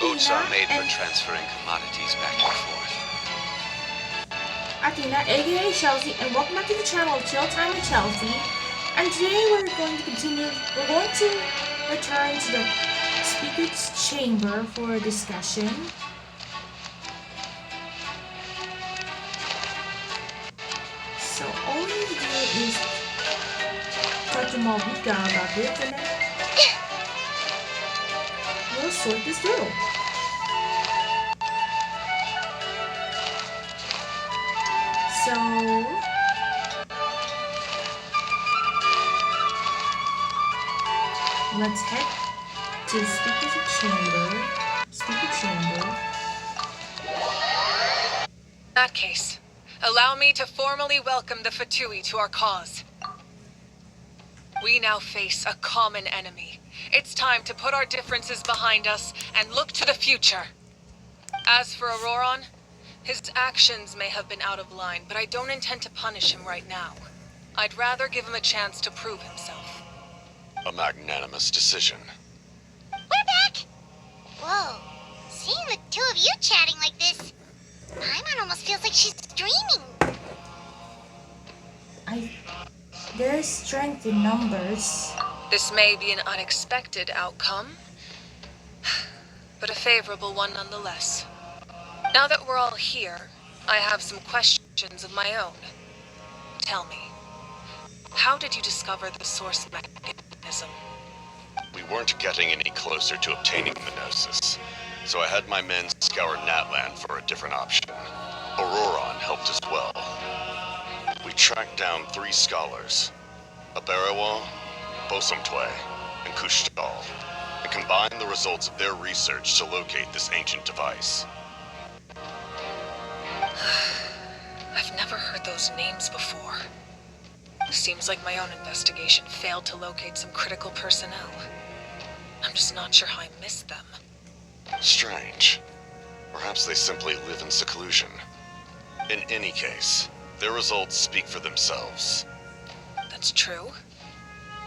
Boats are made for and transferring commodities back and forth. Athena, aka Chelsea, and welcome back to the channel Chill Time with Chelsea. And today we're going to continue. We're going to return to the Speaker's Chamber for a discussion. So all we need to do is touch them all we got about it, and then we'll sort this through. So let's head to the Speaker's Chamber. Speaker Chamber. In that case, allow me to formally welcome the Fatui to our cause. We now face a common enemy. It's time to put our differences behind us and look to the future. As for Auroron, his actions may have been out of line, but I don't intend to punish him right now. I'd rather give him a chance to prove himself. A magnanimous decision. We're back! Whoa, seeing the two of you chatting like this, Paimon almost feels like she's dreaming. There's strength in numbers. This may be an unexpected outcome, but a favorable one nonetheless. Now that we're all here, I have some questions of my own. Tell me, how did you discover the source mechanism? We weren't getting any closer to obtaining the Gnosis, so I had my men scour Natlan for a different option. Auroron helped as well. We tracked down 3 scholars, Aberawa, Bosamtwe, and Kushtal, and combined the results of their research to locate this ancient device. I've never heard those names before. Seems like my own investigation failed to locate some critical personnel. I'm just not sure how I missed them. Strange. Perhaps they simply live in seclusion. In any case, their results speak for themselves. That's true.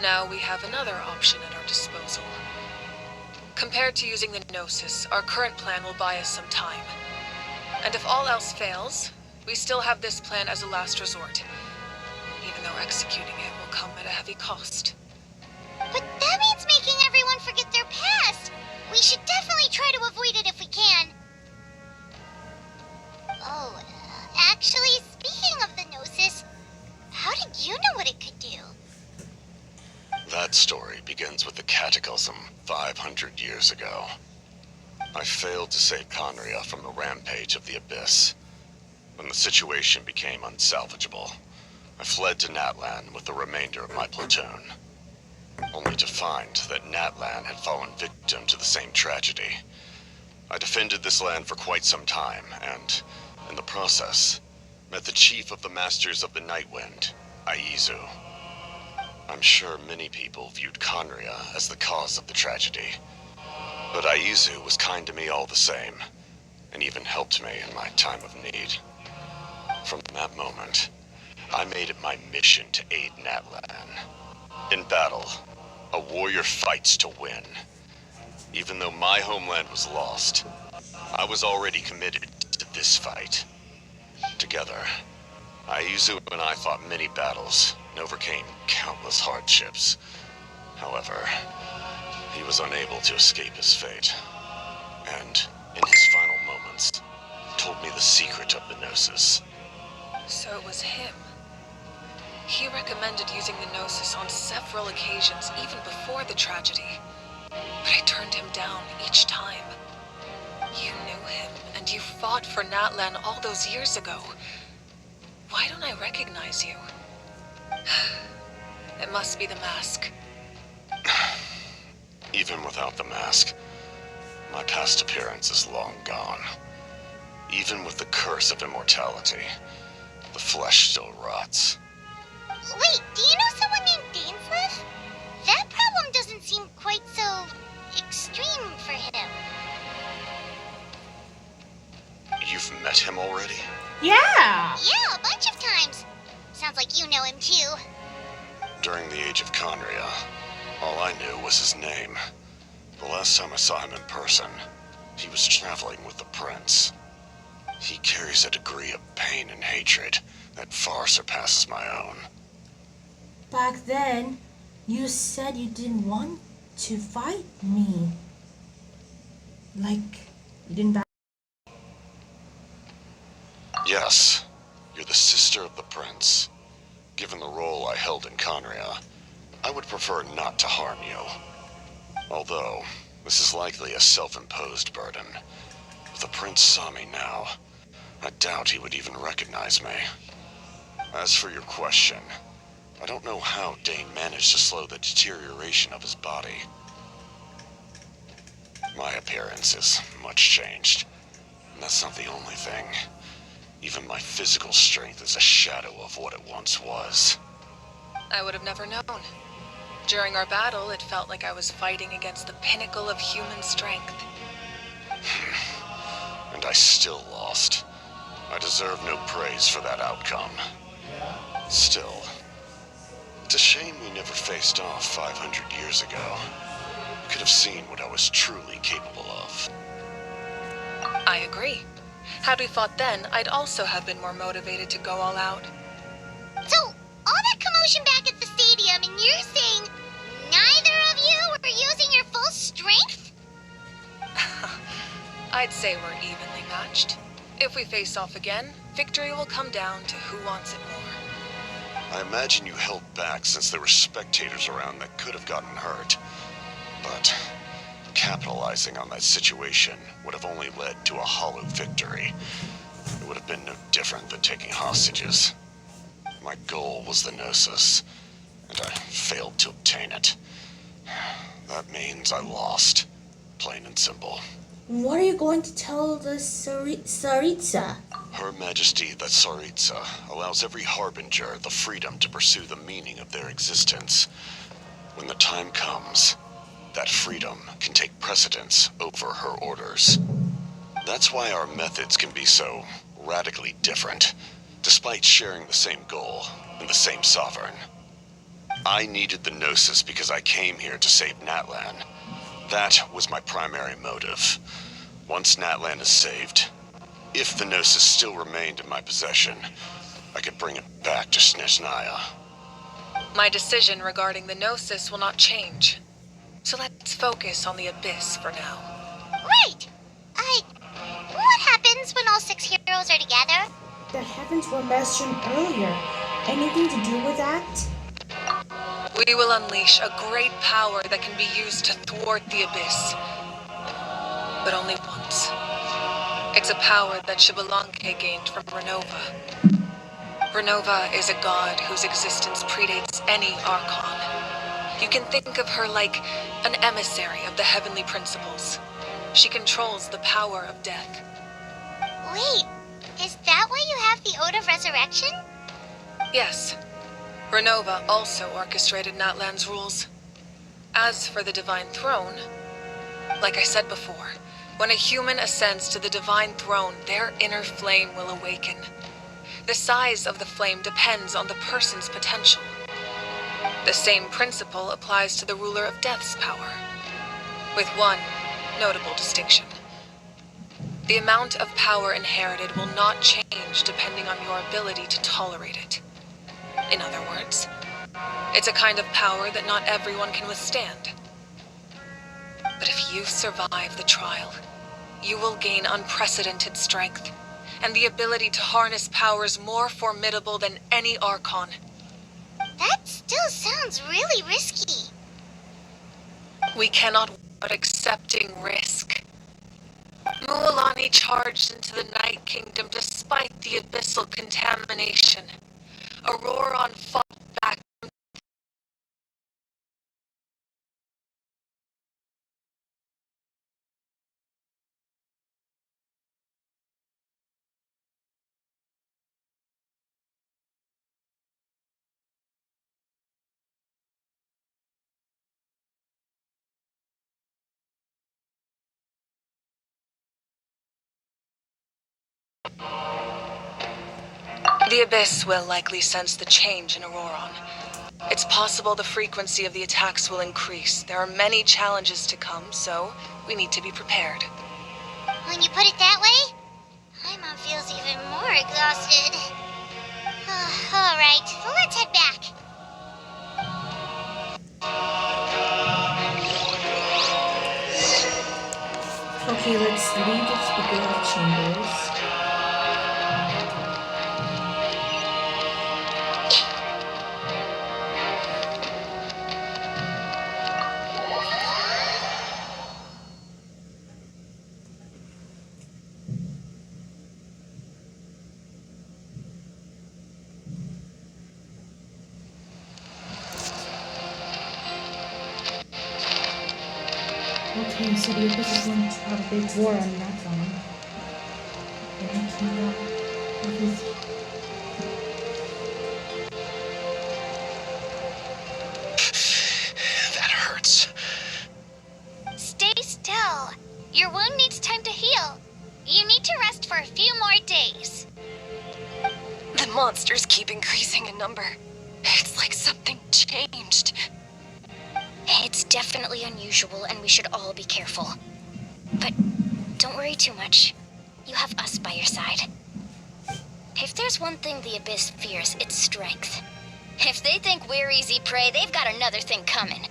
Now we have another option at our disposal. Compared to using the Gnosis, our current plan will buy us some time. And if all else fails, we still have this plan as a last resort, even though executing it will come at a heavy cost. But that means making everyone forget their past. We should definitely try to avoid it if we can. Oh, actually, speaking of the Gnosis, how did you know what it could do? That story begins with the Cataclysm 500 years ago. I failed to save Conria from the rampage of the Abyss. When the situation became unsalvageable, I fled to Natlan with the remainder of my platoon, only to find that Natlan had fallen victim to the same tragedy. I defended this land for quite some time, and, in the process, met the chief of the Masters of the Nightwind, Aizu. I'm sure many people viewed Conria as the cause of the tragedy, but Aizu was kind to me all the same, and even helped me in my time of need. From that moment, I made it my mission to aid Natlan. In battle, a warrior fights to win. Even though my homeland was lost, I was already committed to this fight. Together, Aizu and I fought many battles and overcame countless hardships. However, he was unable to escape his fate, and, in his final moments, told me the secret of the Gnosis. So it was him. He recommended using the Gnosis on several occasions, even before the tragedy. But I turned him down each time. You knew him, and you fought for Natlan all those years ago. Why don't I recognize you? It must be the mask. Even without the mask, my past appearance is long gone. Even with the curse of immortality, the flesh still rots. Wait, do you know someone named Dainsleif? That problem doesn't seem quite so extreme for him. You've met him already? Yeah! Yeah, a bunch of times. Sounds like you know him too. During the age of Conria, all I knew was his name. The last time I saw him in person, He was traveling with the prince. He carries a degree of pain and hatred that far surpasses my own. Back then, you said you didn't want to fight me. Like, you didn't back. Yes, you're the sister of the prince. Given the role I held in Conria, I would prefer not to harm you. Although, this is likely a self-imposed burden. If the prince saw me now, I doubt he would even recognize me. As for your question, I don't know how Dane managed to slow the deterioration of his body. My appearance is much changed, and that's not the only thing. Even my physical strength is a shadow of what it once was. I would have never known. During our battle, it felt like I was fighting against the pinnacle of human strength. And I still lost. I deserve no praise for that outcome. Still, it's a shame we never faced off 500 years ago. You could have seen what I was truly capable of. I agree. Had we fought then, I'd also have been more motivated to go all out. So, all that commotion back at the stadium, and you're saying neither of you were using your full strength? I'd say we're evenly matched. If we face off again, victory will come down to who wants it more. I imagine you held back since there were spectators around that could have gotten hurt. But capitalizing on that situation would have only led to a hollow victory. It would have been no different than taking hostages. My goal was the Gnosis, and I failed to obtain it. That means I lost, plain and simple. What are you going to tell the Tsaritsa? Her Majesty, the Tsaritsa, allows every harbinger the freedom to pursue the meaning of their existence. When the time comes, that freedom can take precedence over her orders. That's why our methods can be so radically different, despite sharing the same goal and the same sovereign. I needed the Gnosis because I came here to save Natlan. That was my primary motive. Once Natlan is saved, if the Gnosis still remained in my possession, I could bring it back to Snezhnaya. My decision regarding the Gnosis will not change. So let's focus on the Abyss for now. Right! What happens when all 6 heroes are together? The heavens were mentioned earlier. Anything to do with that? We will unleash a great power that can be used to thwart the Abyss. But only once. It's a power that Xbalanque gained from Renova. Renova is a god whose existence predates any Archon. You can think of her like an emissary of the heavenly principles. She controls the power of death. Wait, is that why you have the Ode of Resurrection? Yes. Renova also orchestrated Natlan's rules. As for the Divine Throne, like I said before, when a human ascends to the Divine Throne, their inner flame will awaken. The size of the flame depends on the person's potential. The same principle applies to the ruler of Death's power, with one notable distinction. The amount of power inherited will not change depending on your ability to tolerate it. In other words, it's a kind of power that not everyone can withstand. But if you survive the trial, you will gain unprecedented strength, and the ability to harness powers more formidable than any Archon. That still sounds really risky. We cannot but accepting risk. Mualani charged into the Night Kingdom despite the abyssal contamination. Auroron fought back. The Abyss will likely sense the change in Auroron. It's possible the frequency of the attacks will increase. There are many challenges to come, so we need to be prepared. put it that way? Paimon feels even more exhausted. Alright, let's head back. Okay, let's leave the speaker chambers. Okay, so the Abyss is going to have a big war on Natlan. And he came up with his... That hurts. Stay still. Your wound needs time to heal. You need to rest for a few more days. The monsters keep increasing in number. It's like something changed. It's definitely unusual, and we should all be careful. But don't worry too much. You have us by your side. If there's one thing the Abyss fears, it's strength. If they think we're easy prey, they've got another thing coming.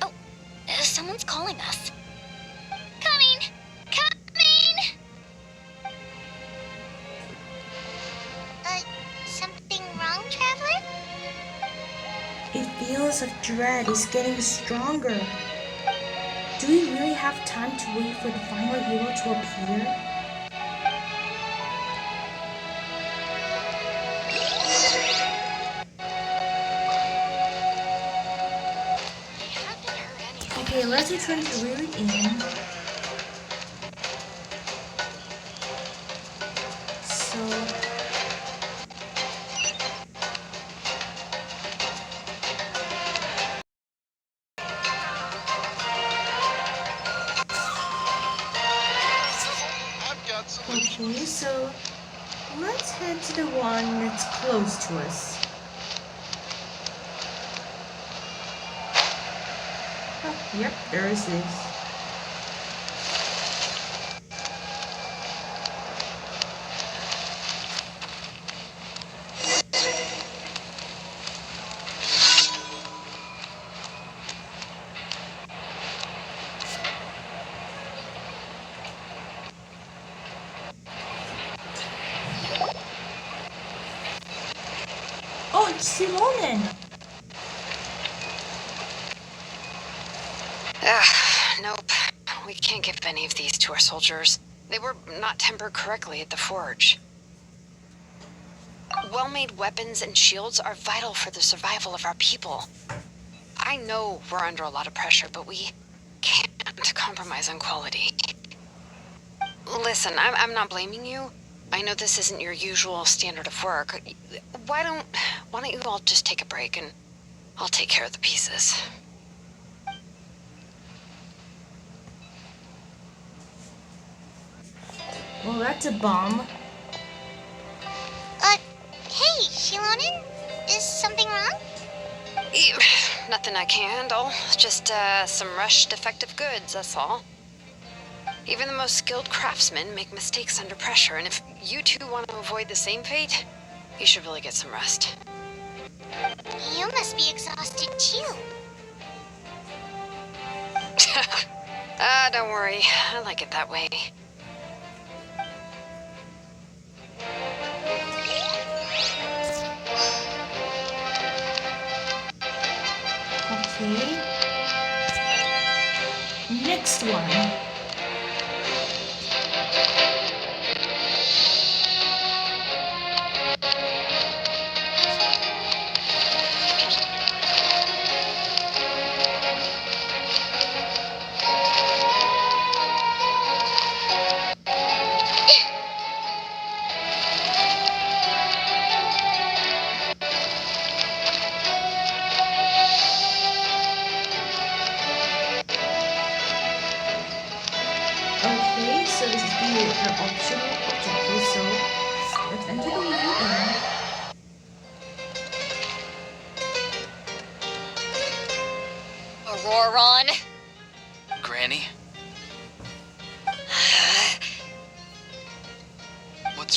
Oh, someone's calling us. Coming! Coming! Something wrong, Traveler? It feels like dread is getting stronger. Do we really have time to wait for the final hero to appear? Okay, let's return to Weary Inn. So... Okay, so let's head to the one that's close to us. Oh, yep, there is this. Oh, it's Simonen! Nope. We can't give any of these to our soldiers. They were not tempered correctly at the forge. Well-made weapons and shields are vital for the survival of our people. I know we're under a lot of pressure, but we can't compromise on quality. Listen, I'm not blaming you. I know this isn't your usual standard of work. Why don't you all just take a break and I'll take care of the pieces. Well, that's a bomb. Hey, Shilonen? Is something wrong? Nothing I can handle. Just, some rushed defective goods, that's all. Even the most skilled craftsmen make mistakes under pressure, and if you two want to avoid the same fate, you should really get some rest. You must be exhausted too. Don't worry. I like it that way. Okay. Next one.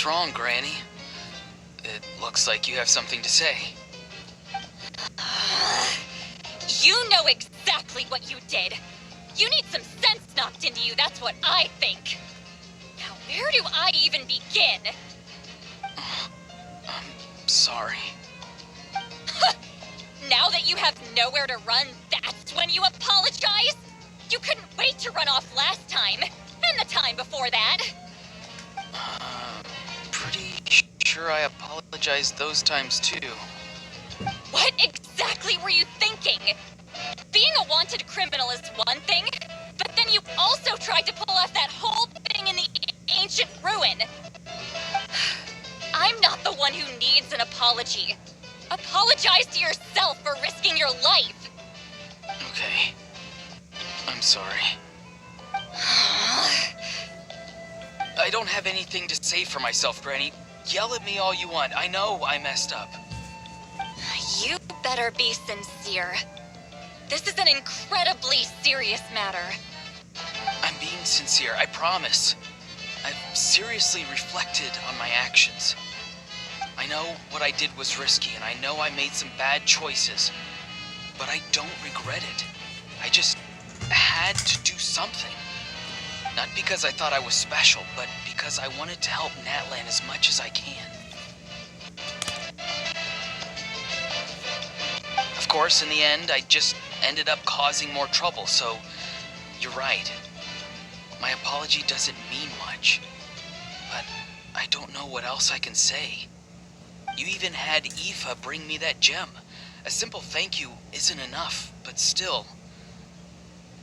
What's wrong, Granny? It looks like you have something to say. You know exactly what you did. You need some sense knocked into you, that's what I think. Now, where do I even begin? I'm sorry. Now that you have nowhere to run, that's when you apologize? You couldn't wait to run off last time, and the time before that. Pretty sure I apologized those times too. What exactly were you thinking? Being a wanted criminal is one thing, but then you also tried to pull off that whole thing in the ancient ruin. I'm not the one who needs an apology. Apologize to yourself for risking your life. Okay. I'm sorry. I don't have anything to say for myself, Granny. Yell at me all you want. I know I messed up. You better be sincere. This is an incredibly serious matter. I'm being sincere, I promise. I've seriously reflected on my actions. I know what I did was risky, and I know I made some bad choices. But I don't regret it. I just had to do something. Not because I thought I was special, but because I wanted to help Natlan as much as I can. Of course, in the end, I just ended up causing more trouble, so you're right. My apology doesn't mean much, but I don't know what else I can say. You even had Aoife bring me that gem. A simple thank you isn't enough, but still.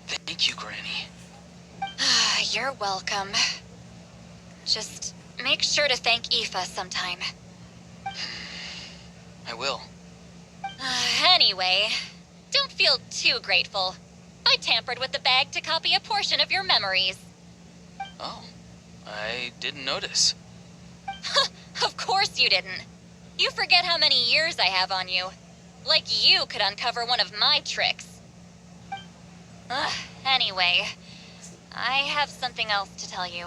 Thank you, Granny. You're welcome. Just make sure to thank Aoife sometime. I will. Anyway, don't feel too grateful. I tampered with the bag to copy a portion of your memories. Oh, I didn't notice. Of course you didn't. You forget how many years I have on you. Like you could uncover one of my tricks. Anyway, I have something else to tell you.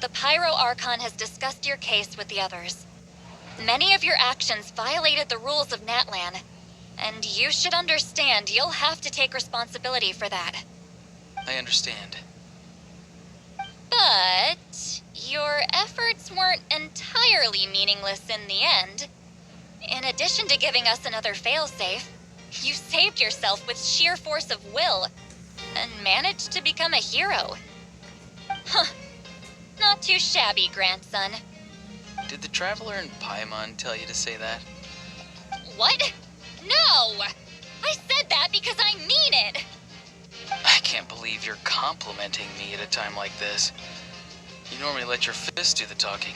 The Pyro Archon has discussed your case with the others. Many of your actions violated the rules of Natlan, and you should understand you'll have to take responsibility for that. I understand. But your efforts weren't entirely meaningless in the end. In addition to giving us another failsafe, you saved yourself with sheer force of will and managed to become a hero. Huh. Not too shabby, grandson. Did the Traveler in Paimon tell you to say that? What? No! I said that because I mean it! I can't believe you're complimenting me at a time like this. You normally let your fist do the talking.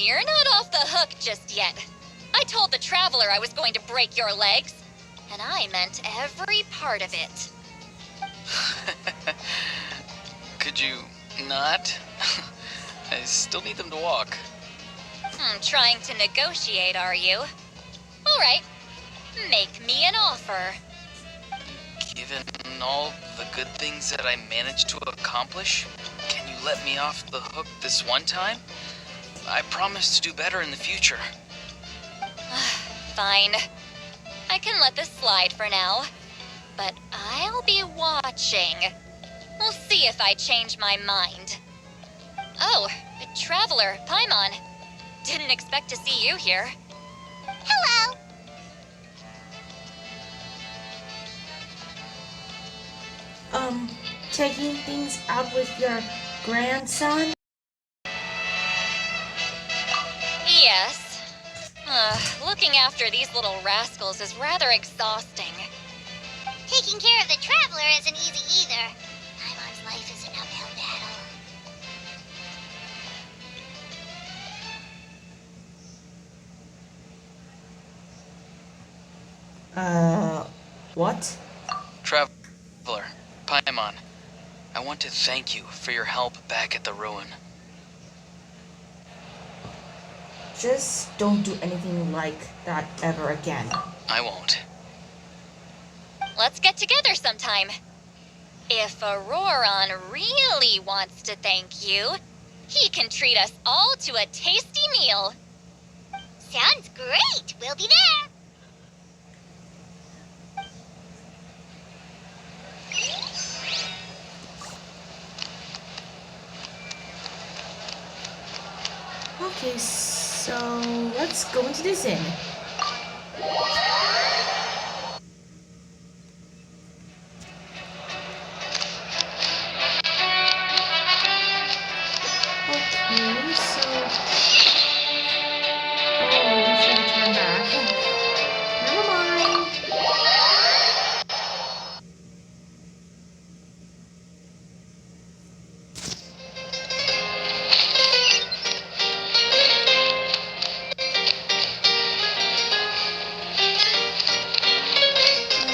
You're not off the hook just yet. I told the Traveler I was going to break your legs, and I meant every part of it. Could you not? I still need them to walk. Trying to negotiate, are you? All right. Make me an offer. Given all the good things that I managed to accomplish, can you let me off the hook this one time? I promise to do better in the future. Fine. I can let this slide for now. But I'll be watching. We'll see if I change my mind. Oh, Traveler, Paimon. Didn't expect to see you here. Hello. Taking things out with your grandson? Yes. Looking after these little rascals is rather exhausting. Taking care of the Traveler isn't easy either. Paimon's life is an uphill battle. What? Traveler, Paimon, I want to thank you for your help back at the ruin. Just don't do anything like that ever again. I won't. Let's get together sometime. If Auroron really wants to thank you, He can treat us all to a tasty meal. Sounds great. We'll be there. Okay, so let's go into this inn. Okay, so we should turn back. Never mind.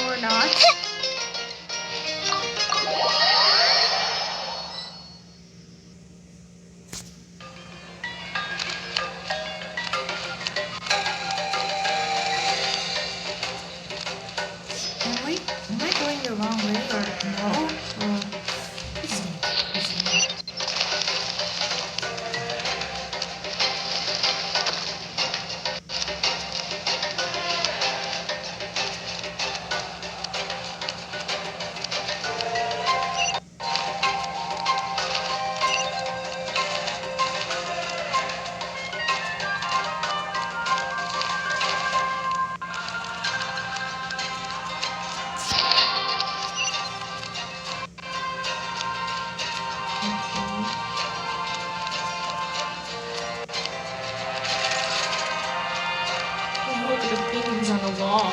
Or not. Am I going the wrong way or no? Let's see. Oh, look at the paintings on the wall.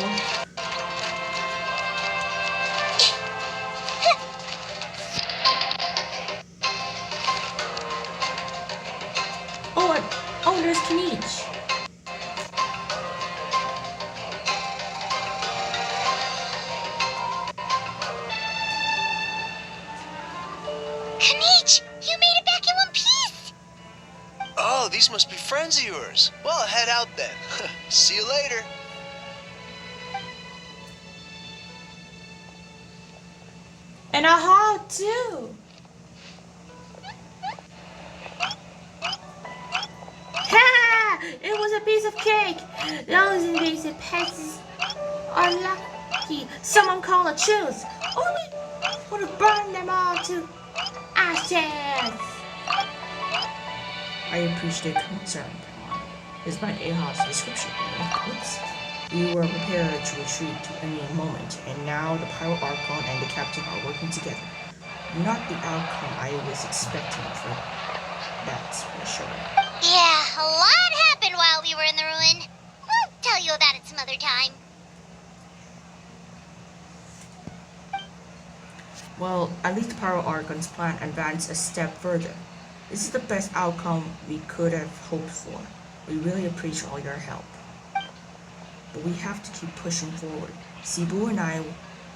Oh, there's Kinich. Kanich, you made it back in one piece. Oh, these must be friends of yours. Well, head out then. See you later. And a heart too. Ha! It was a piece of cake. Those invasive pests are lucky. Someone call a truce. Only would have burned them all to ashes. I appreciate concern. Despite Ahad's description, oops, we were prepared to retreat at any moment, and now the Pyro Archon and the Captain are working together. Not the outcome I was expecting for that's for sure. Yeah, a lot happened while we were in the ruin. We'll tell you about it some other time. Well, at least the Pyro Archon's plan advanced a step further. This is the best outcome we could have hoped for. We really appreciate all your help. But we have to keep pushing forward. Cebu and I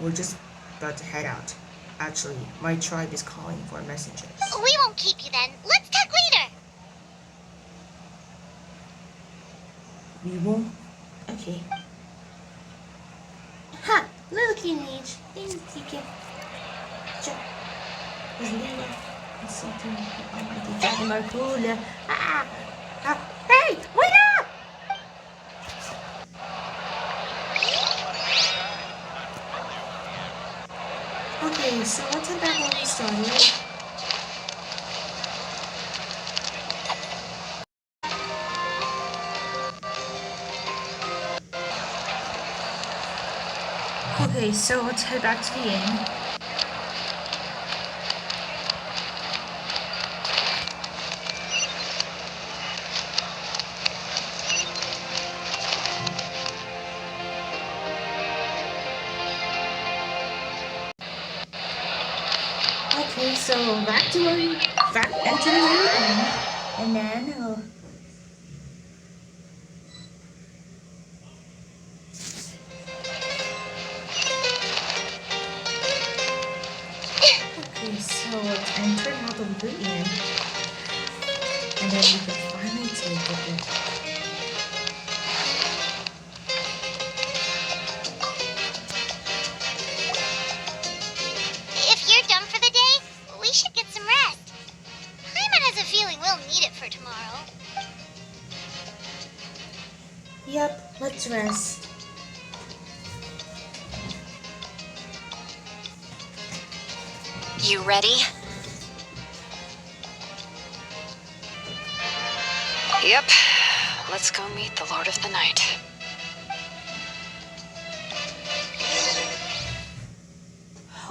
were just about to head out. Actually, my tribe is calling for messengers. We won't keep you then. Let's talk later. We won't? Okay. Ha! Little Kinich. Thanks, Tika. Is Lena something? Oh my God, my cooler. Hey! Wait up! Okay, so let's head back where we started. Okay, so let's head back to the inn. Okay, so back to where we enter the inn, and then okay, so let's enter out of the inn, and then we can finally take a look. If you're done for the day, we should get some rest. Paimon has a feeling we'll need it for tomorrow. Yep, let's rest. You ready? Yep. Let's go meet the Lord of the Night.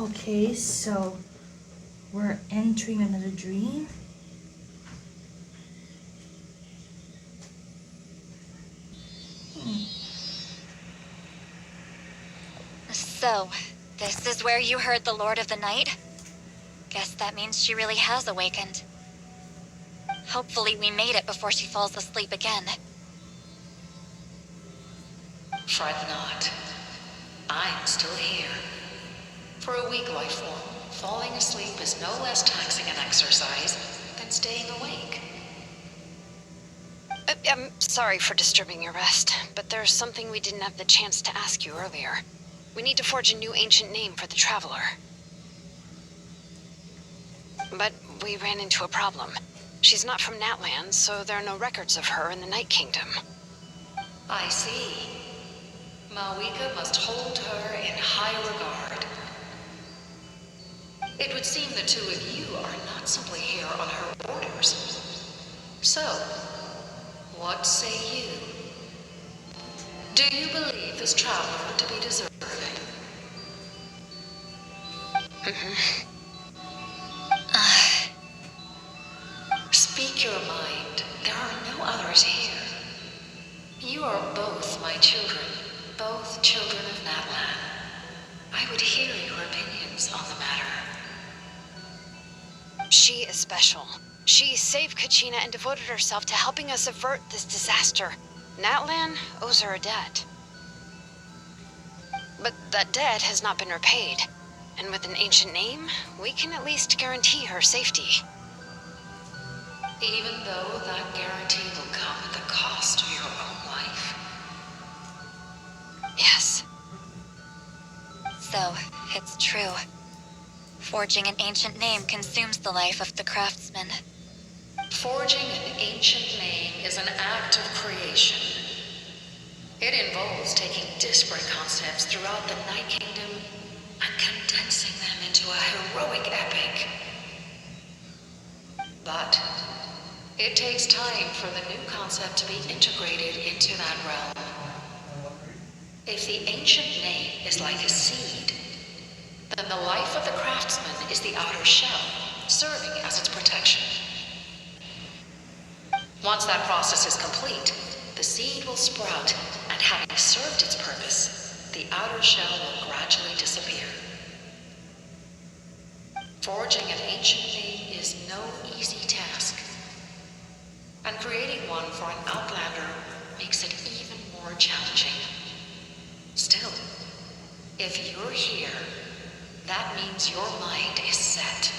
Okay, so we're entering another dream. So, this is where you heard the Lord of the Night? Guess that means she really has awakened. Hopefully we made it before she falls asleep again. Fret not. I'm still here. For a weak life form, falling asleep is no less taxing an exercise than staying awake. I'm sorry for disturbing your rest, but there's something we didn't have the chance to ask you earlier. We need to forge a new ancient name for the Traveler. But we ran into a problem. She's not from Natlan, so there are no records of her in the Night Kingdom. I see. Malwika must hold her in high regard. It would seem the two of you are not simply here on her orders. So, what say you? Do you believe this traveler to be deserving? Speak your mind. There are no others here. You are both my children, both children of Natlan. I would hear your opinions on the matter. She is special. She saved Kachina and devoted herself to helping us avert this disaster. Natlan owes her a debt. But that debt has not been repaid. And with an ancient name, we can at least guarantee her safety. Even though that guarantee will come at the cost of your own life? Yes. So, it's true. Forging an ancient name consumes the life of the craftsman. Forging an ancient name is an act of creation. It involves taking disparate concepts throughout the Night Kingdom and condensing them into a heroic epic. But it takes time for the new concept to be integrated into that realm. If the ancient name is like a seed, then the life of the craftsman is the outer shell, serving as its protection. Once that process is complete, the seed will sprout, and having served its purpose, the outer shell will gradually disappear. Forging an ancient name is no easy task, and creating one for an outlander makes it even more challenging. Still, if you're here, that means your mind is set.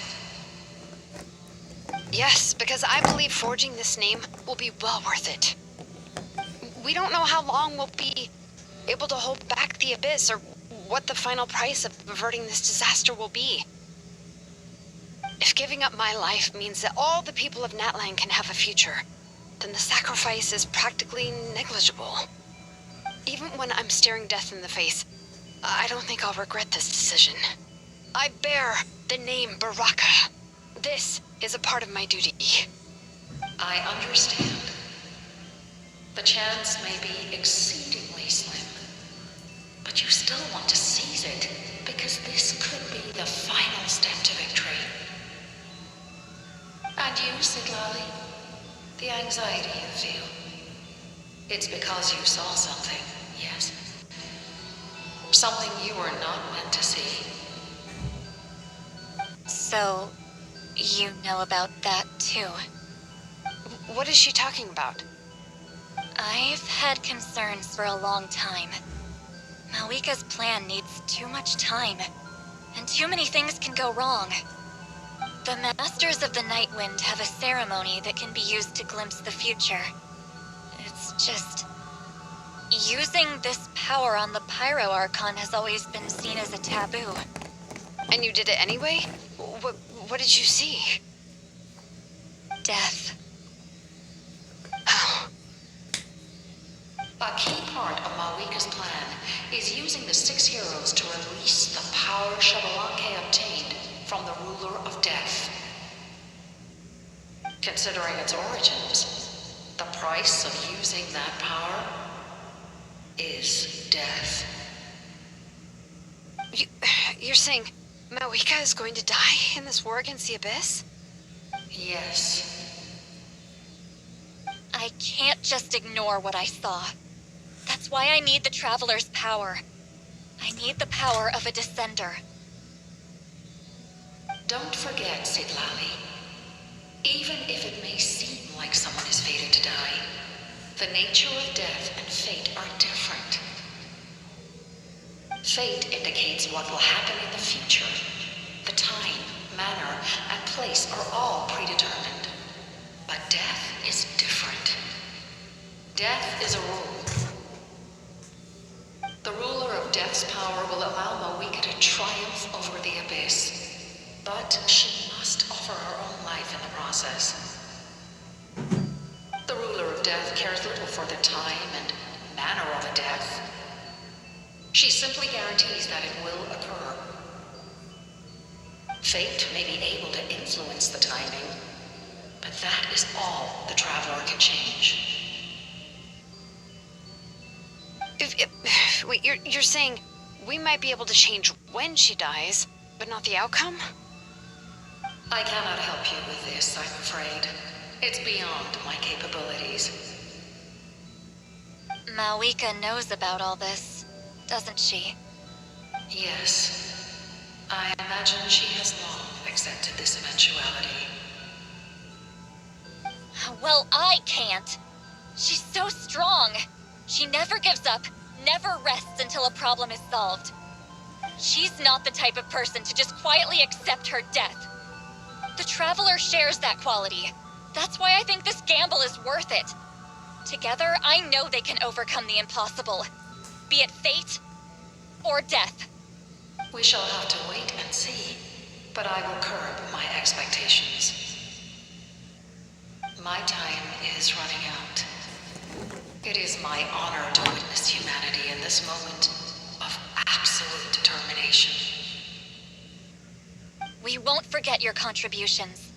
Yes, because I believe forging this name will be well worth it. We don't know how long we'll be able to hold back the Abyss or what the final price of averting this disaster will be. If giving up my life means that all the people of Natlan can have a future, then the sacrifice is practically negligible. Even when I'm staring death in the face, I don't think I'll regret this decision. I bear the name Baraka. This is a part of my duty. I understand. The chance may be exceedingly slim, but you still want to seize it, because this could be the final step to victory. And you, Siglali, the anxiety you feel, it's because you saw something, yes? Something you were not meant to see. So, you know about that too. What is she talking about? I've had concerns for a long time. Malwika's plan needs too much time, and too many things can go wrong. The Masters of the Night Wind have a ceremony that can be used to glimpse the future. It's just... using this power on the Pyro Archon has always been seen as a taboo. And you did it anyway? What did you see? Death. A key part of Malwika's plan is using the 6 heroes to release the power Xbalanque obtained from the Ruler of Death. Considering its origins, the price of using that power is death. You're saying Malwika is going to die in this war against the Abyss? Yes. I can't just ignore what I saw. That's why I need the Traveler's power. I need the power of a Descender. Don't forget, Sidlali. Even if it may seem like someone is fated to die, the nature of death and fate are different. Fate indicates what will happen in the future. The time, manner, and place are all predetermined. But death is different. Death is a rule. The ruler of death's power will allow Malwika to triumph over the Abyss. But she must offer her own life in the process. The ruler of death cares little for the time and manner of a death. She simply guarantees that it will occur. Fate may be able to influence the timing, but that is all the Traveler can change. Wait, you're saying we might be able to change when she dies, but not the outcome? I cannot help you with this, I'm afraid. It's beyond my capabilities. Malwika knows about all this, doesn't she? Yes. I imagine she has long accepted this eventuality. Well, I can't. She's so strong. She never gives up, never rests until a problem is solved. She's not the type of person to just quietly accept her death. The Traveler shares that quality. That's why I think this gamble is worth it. Together, I know they can overcome the impossible. Be it fate or death. We shall have to wait and see, but I will curb my expectations. My time is running out. It is my honor to witness humanity in this moment of absolute determination. We won't forget your contributions.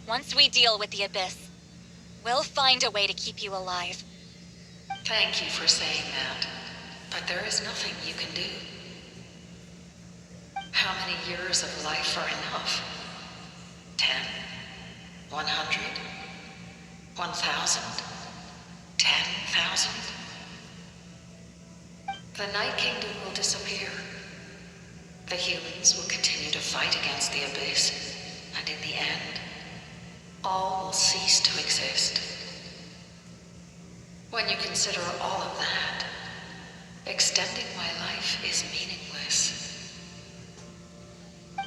Once we deal with the Abyss, we'll find a way to keep you alive. Thank you for saying that, but there is nothing you can do. How many years of life are enough? 10? 100? 1,000? 10,000? The Night Kingdom will disappear. The humans will continue to fight against the Abyss, and in the end, all will cease to exist. When you consider all of that, extending my life is meaningless.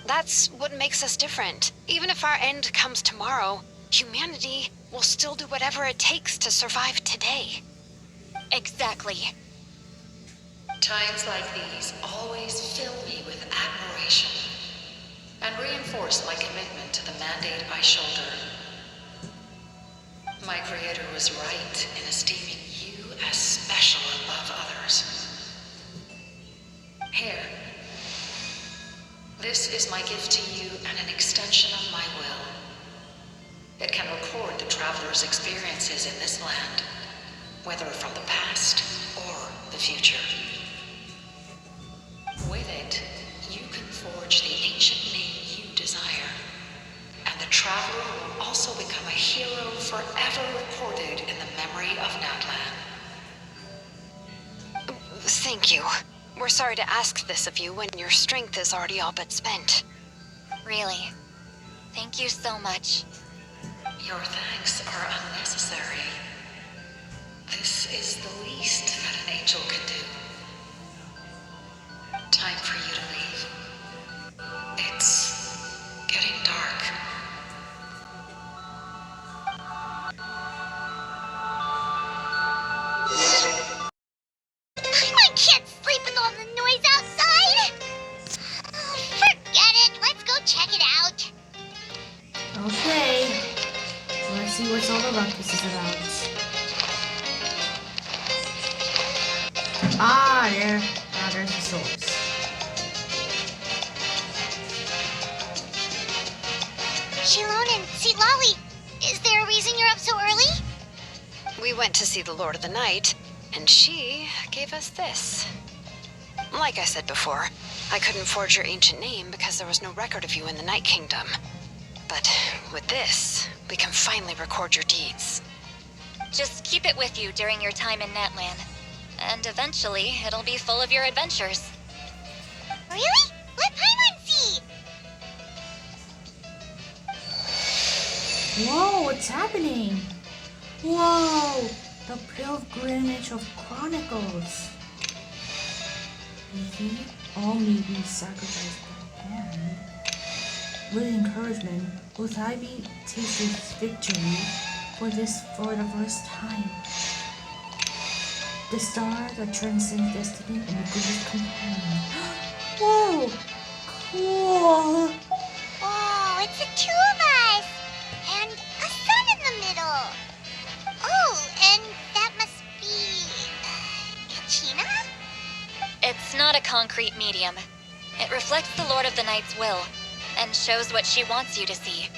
That's what makes us different. Even if our end comes tomorrow, humanity will still do whatever it takes to survive today. Exactly. Times like these always fill me with admiration and reinforce my commitment to the mandate I shoulder. My Creator was right in esteeming you as special above others. Here. This is my gift to you and an extension of my will. It can record the Traveler's experiences in this land, whether from the past or the future. With it, you can forge the ancient name you desire, and the Traveler will also become a hero forever recorded in the memory of Natlan. Thank you. We're sorry to ask this of you when your strength is already all but spent. Really. Thank you so much. Your thanks are unnecessary. This is the least that an angel can do. Time for you to leave. It's getting dark. I can't sleep with all the noise outside. Forget it. Let's go check it out. Okay. Let's see what's all the ruckus is about. Ah, there. Ah, there's the source. Shilon and Silawi, is there a reason you're up so early? We went to see the Lord of the Night, and she gave us this. Like I said before, I couldn't forge your ancient name because there was no record of you in the Night Kingdom. But with this, we can finally record your deeds. Just keep it with you during your time in Natlan. And eventually, it'll be full of your adventures. Really? Let Paimon see! Whoa, what's happening? Whoa, the pilgrimage of Chronicles. Maybe all may be sacrificed by hand. With encouragement, Otaibi tastes his victory for the first time. The star that transcends destiny and the greatest companion. Whoa! Cool! Oh, it's the two of us! And a sun in the middle! Oh, and that must be... Kachina? It's not a concrete medium. It reflects the Lord of the Night's will, and shows what she wants you to see.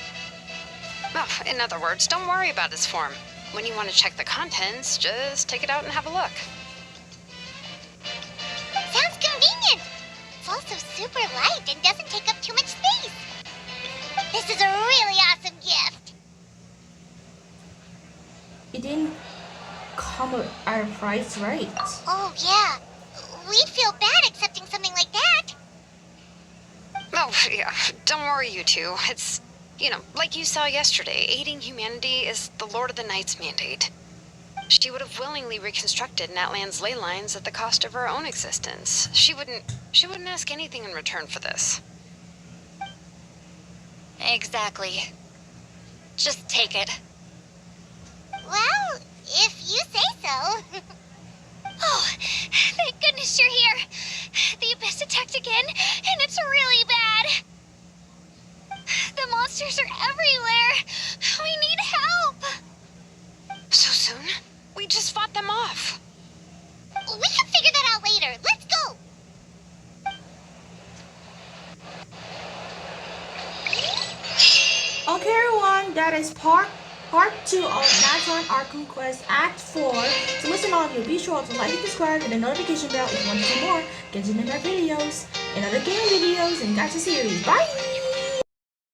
Well, in other words, don't worry about its form. When you want to check the contents, just take it out and have a look. Sounds convenient! It's also super light and doesn't take up too much space. This is a really awesome gift! It didn't come at a price, right? Oh, yeah. We'd feel bad accepting something like that. Oh, yeah, don't worry, you two. It's, like you saw yesterday, aiding humanity is the Lord of the Night's mandate. She would have willingly reconstructed Natlan's ley lines at the cost of her own existence. She wouldn't ask anything in return for this. Exactly. Just take it. Well, if you say so. Oh, thank goodness you're here. The Abyss attacked again, and it's really bad. The monsters are everywhere. We need help. So soon? We just fought them off. We can figure that out later. Let's go. Okay, everyone, that is part 2 of Natlan Archon Quest Act 4. So listen on, be sure to like and subscribe and the notification bell if you want to see more Genshin Impact videos and other game videos and gacha series. Bye!